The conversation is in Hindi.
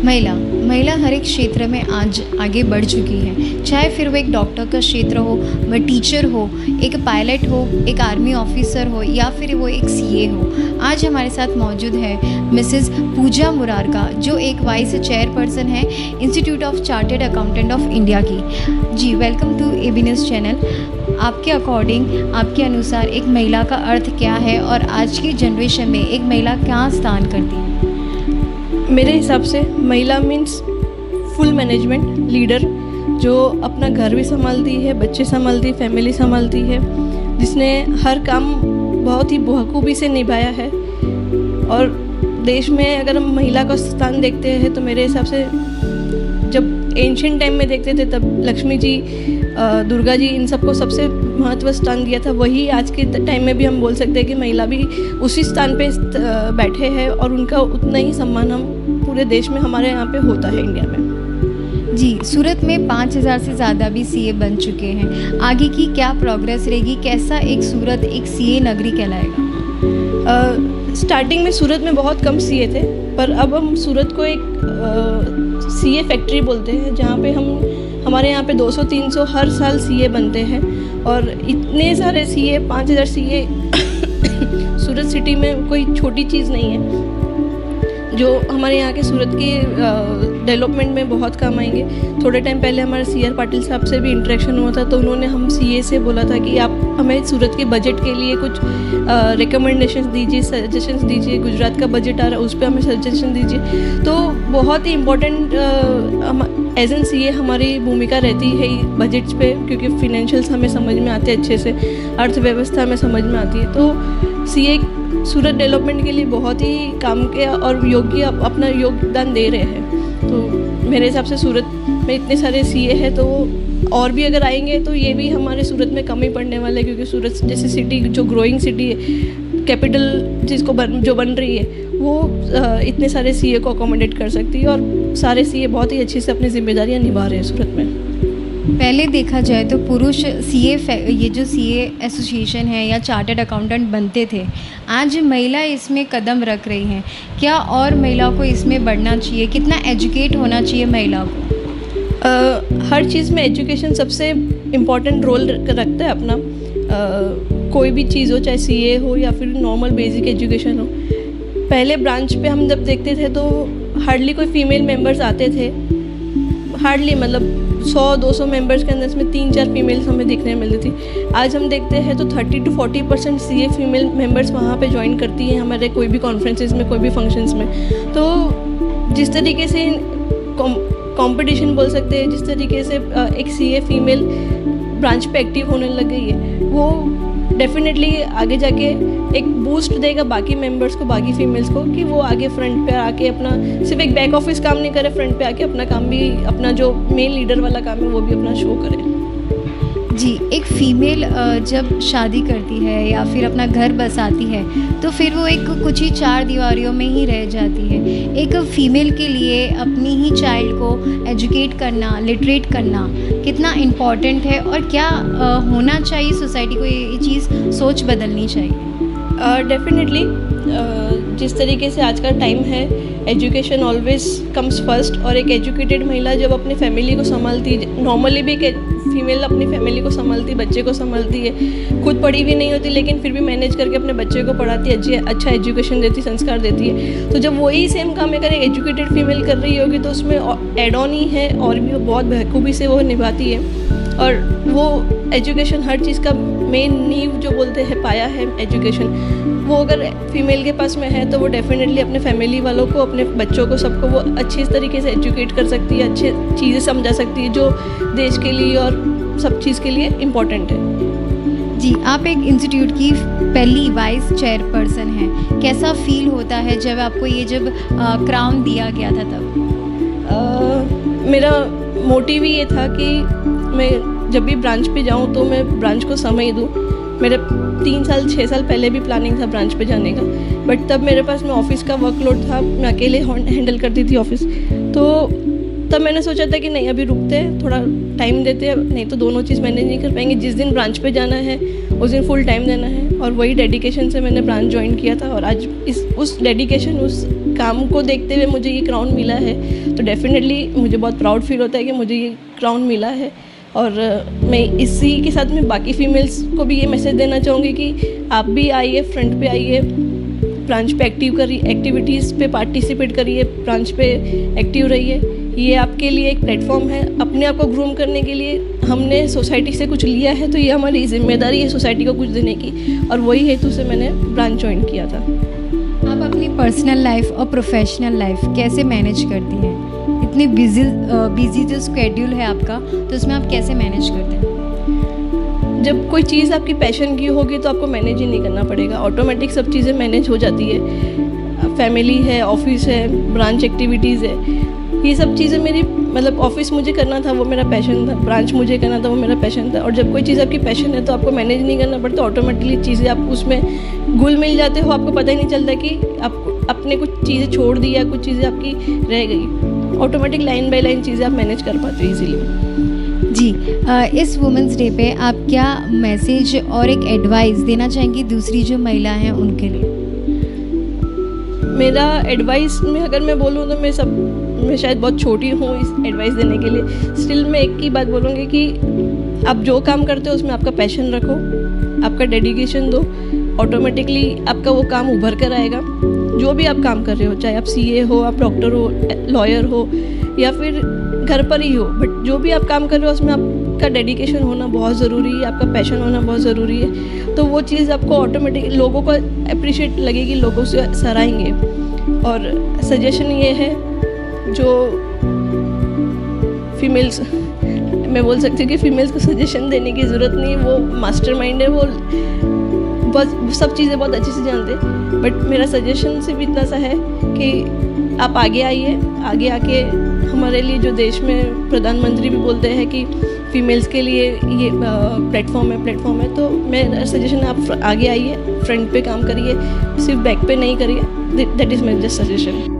महिला महिला हर एक क्षेत्र में आज आगे बढ़ चुकी है, चाहे फिर वो एक डॉक्टर का क्षेत्र हो, वह टीचर हो, एक पायलट हो, एक आर्मी ऑफिसर हो या फिर वो एक सीए हो। आज हमारे साथ मौजूद है मिसेस पूजा मुरारका, जो एक वाइस चेयरपर्सन है institute of chartered accountant of India की। जी, welcome to AB news channel. आपके अकॉर्डिंग, आपके अनुसार एक महिला का अर्थ क्या है और आज की जनरेशन में एक महिला क्या स्थान करती है? मेरे हिसाब से महिला मीन्स फुल मैनेजमेंट लीडर, जो अपना घर भी संभालती है, बच्चे संभालती, फैमिली संभालती है, जिसने हर काम बहुत ही बखूबी से निभाया है। और देश में अगर हम महिला का स्थान देखते हैं तो मेरे हिसाब से जब एंशिएंट टाइम में देखते थे तब लक्ष्मी जी, दुर्गा जी, इन सबको सबसे महत्व स्थान दिया था। वही आज के टाइम में भी हम बोल सकते हैं कि महिला भी उसी स्थान पे बैठे हैं और उनका उतना ही सम्मान हम पूरे देश में हमारे यहाँ पे होता है, इंडिया में। जी, सूरत में 5000 से ज़्यादा भी सीए बन चुके हैं। आगे की क्या प्रोग्रेस रहेगी? कैसा एक सूरत एक सीए नगरी कहलाएगा? स्टार्टिंग में सूरत में बहुत कम सीए थे, पर अब हम सूरत को एक सीए फैक्ट्री बोलते हैं, जहाँ पे हमारे यहाँ पे 200-300 हर साल सीए बनते हैं। और इतने सारे सीए, 5000 सीए सूरत सिटी में कोई छोटी चीज़ नहीं है, जो हमारे यहाँ के सूरत की डेवलपमेंट में बहुत काम आएंगे। थोड़े टाइम पहले हमारे सीआर पाटिल साहब से भी इंटरेक्शन हुआ था, तो उन्होंने हम सीए से बोला था कि आप हमें सूरत के बजट के लिए कुछ रिकमेंडेशंस दीजिए, सजेशंस दीजिए। गुजरात का बजट आ रहा है, उस पर हमें सजेशन दीजिए। तो बहुत ही इम्पोर्टेंट एज एन सीए हमारी भूमिका रहती है बजट्स पे, क्योंकि फिनेंशियल्स हमें समझ में आते हैं अच्छे से, अर्थव्यवस्था हमें समझ में आती है। तो सीए सूरत डेवलपमेंट के लिए बहुत ही काम के और योग्य अपना योगदान दे रहे हैं। तो मेरे हिसाब से सूरत में इतने सारे सीए हैं, तो और भी अगर आएंगे तो ये भी हमारे सूरत में कम ही पड़ने वाला है, क्योंकि सूरत जैसी सिटी जो ग्रोइंग सिटी है, कैपिटल जिसको जो बन रही है, वो इतने सारे सीए को अकोमोडेट कर सकती है। और सारे सीए बहुत ही अच्छे से अपनी जिम्मेदारियाँ निभा रहे हैं सूरत में। पहले देखा जाए तो पुरुष सीए, ये जो सीए एसोसिएशन है या चार्टर्ड अकाउंटेंट बनते थे, आज महिला इसमें कदम रख रही हैं। क्या और महिला को इसमें बढ़ना चाहिए? कितना एजुकेट होना चाहिए महिला को? हर चीज़ में एजुकेशन सबसे इम्पॉर्टेंट रोल रखता है अपना। कोई भी चीज़ हो, चाहे सीए हो या फिर नॉर्मल बेसिक एजुकेशन हो। पहले ब्रांच पे हम जब देखते थे तो हार्डली कोई फीमेल मेंबर्स आते थे, हार्डली, मतलब 100-200 मेंबर्स के अंदर इसमें 3-4 फीमेल्स हमें दिखने मिलती थी। आज हम देखते हैं तो 30-40% सीए फीमेल मेंबर्स वहाँ पे ज्वाइन करती हैं हमारे कोई भी कॉन्फ्रेंसेस में, कोई भी फंक्शंस में। तो जिस तरीके से कंपटीशन बोल सकते हैं, जिस तरीके से एक सीए फीमेल ब्रांच पे एक्टिव होने लग गई है, वो डेफिनेटली आगे जाके एक बूस्ट देगा बाकी मेंबर्स को, बाकी फीमेल्स को, कि वो आगे फ्रंट पे आके अपना सिर्फ एक बैक ऑफिस काम नहीं करे, फ्रंट पे आके अपना काम भी, अपना जो मेन लीडर वाला काम है वो भी अपना शो करे। जी, एक फ़ीमेल जब शादी करती है या फिर अपना घर बसाती है तो फिर वो एक कुछ ही 4 दीवारियों में ही रह जाती है। एक फ़ीमेल के लिए अपनी ही चाइल्ड को एजुकेट करना, लिटरेट करना कितना इम्पॉर्टेंट है और क्या होना चाहिए? सोसाइटी को ये चीज़ सोच बदलनी चाहिए। डेफिनेटली जिस तरीके से आज का टाइम है, एजुकेशन ऑलवेज कम्स फर्स्ट। और एक एजुकेटेड महिला जब अपनी फैमिली को संभालती, नॉर्मली भी एक फीमेल अपनी फैमिली को संभालती, बच्चे को संभालती है, खुद पढ़ी भी नहीं होती लेकिन फिर भी मैनेज करके अपने बच्चे को पढ़ाती है, अच्छा एजुकेशन देती, संस्कार देती है। तो जब वही सेम काम अगर एक एजुकेटेड फीमेल कर रही होगी तो उसमें एड ऑन ही है और भी बहुत बखूबी से वो निभाती है। और वो एजुकेशन हर चीज़ का मेन नींव जो बोलते हैं, पाया है एजुकेशन, वो अगर फीमेल के पास में है तो वो डेफिनेटली अपने फैमिली वालों को, अपने बच्चों को, सबको वो अच्छी तरीके से एजुकेट कर सकती है, अच्छी चीज़ें समझा सकती है जो देश के लिए और सब चीज़ के लिए इम्पोर्टेंट है। जी, आप एक इंस्टीट्यूट की पहली वाइस चेयरपर्सन हैं। कैसा फील होता है जब आपको ये क्राउन दिया गया था तब? मेरा मोटिव ये था कि मैं जब भी ब्रांच पे जाऊँ तो मैं ब्रांच को समय दूँ। मेरे 3-6 साल पहले भी प्लानिंग था ब्रांच पे जाने का, बट तब मेरे पास में ऑफिस का वर्कलोड था, मैं अकेले हैंडल करती थी ऑफिस। तो तब मैंने सोचा था कि नहीं, अभी रुकते हैं, थोड़ा टाइम देते हैं, नहीं तो दोनों चीज़ मैनेज नहीं कर पाएंगे। जिस दिन ब्रांच पे जाना है उस दिन फुल टाइम देना है, और वही डेडिकेशन से मैंने ब्रांच ज्वाइन किया था। और आज उस डेडिकेशन, उस काम को देखते हुए मुझे ये क्राउन मिला है, तो डेफिनेटली मुझे बहुत प्राउड फील होता है कि मुझे ये क्राउन मिला है। और मैं इसी के साथ में बाकी फीमेल्स को भी ये मैसेज देना चाहूँगी कि आप भी आइए, फ्रंट पे आइए, ब्रांच पे एक्टिविटीज़ पे पार्टिसिपेट करिए, ब्रांच पे एक्टिव रहिए। ये आपके लिए एक प्लेटफॉर्म है अपने आप को ग्रूम करने के लिए। हमने सोसाइटी से कुछ लिया है तो ये हमारी जिम्मेदारी है सोसाइटी को कुछ देने की, और वही हेतु से मैंने ब्रांच ज्वाइन किया था। आप अपनी पर्सनल लाइफ और प्रोफेशनल लाइफ कैसे मैनेज करती हैं? इतनी बिजी जो स्केड्यूल है आपका, तो उसमें आप कैसे मैनेज करते हैं? जब कोई चीज़ आपकी पैशन की होगी तो आपको मैनेज ही नहीं करना पड़ेगा, ऑटोमेटिक सब चीज़ें मैनेज हो जाती है। फैमिली है, ऑफिस है, ब्रांच एक्टिविटीज़ है, ये सब चीज़ें मेरी मतलब ऑफिस मुझे करना था वो मेरा पैशन था, ब्रांच मुझे करना था वो मेरा पैशन था। और जब कोई चीज़ आपकी पैशन है तो आपको मैनेज नहीं करना पड़ता, ऑटोमेटिकली चीज़ें आप उसमें घुल मिल जाते हो, आपको पता ही नहीं चलता कि आपने कुछ चीज़ें छोड़ दी या कुछ चीज़ें आपकी रह गई। ऑटोमेटिक लाइन बाय लाइन चीज़ें आप मैनेज कर पाते हो इजीली। जी, इस वुमेंस डे पे आप क्या मैसेज और एक एडवाइस देना चाहेंगी दूसरी जो महिला हैं उनके लिए? मेरा एडवाइस में अगर मैं बोलूँ तो मैं शायद बहुत छोटी हूँ इस एडवाइस देने के लिए। स्टिल मैं एक ही बात बोलूँगी कि आप जो काम करते हो उसमें आपका पैशन रखो, आपका डेडिकेशन दो, ऑटोमेटिकली आपका वो काम उभर कर आएगा। जो भी आप काम कर रहे हो, चाहे आप सीए हो, आप डॉक्टर हो, लॉयर हो, या फिर घर पर ही हो, बट जो भी आप काम कर रहे हो उसमें आपका डेडिकेशन होना बहुत ज़रूरी है, आपका पैशन होना बहुत ज़रूरी है। तो वो चीज़ आपको ऑटोमेटिक लोगों को अप्रिशिएट लगेगी, लोगों से सराहेंगे। और सजेशन ये है, जो फीमेल्स, मैं बोल सकती हूँ कि फीमेल्स को सजेशन देने की ज़रूरत नहीं, वो मास्टरमाइंड है, वो बस सब चीज़ें बहुत अच्छे से जानते हैं। बट मेरा सजेशन सिर्फ इतना सा है कि आप आगे आइए, आगे आके हमारे लिए जो देश में प्रधानमंत्री भी बोलते हैं कि फीमेल्स के लिए ये प्लेटफॉर्म है, तो मेरा सजेशन है आप आगे आइए, फ्रंट पे काम करिए, सिर्फ बैक पे नहीं करिए। That is my just suggestion.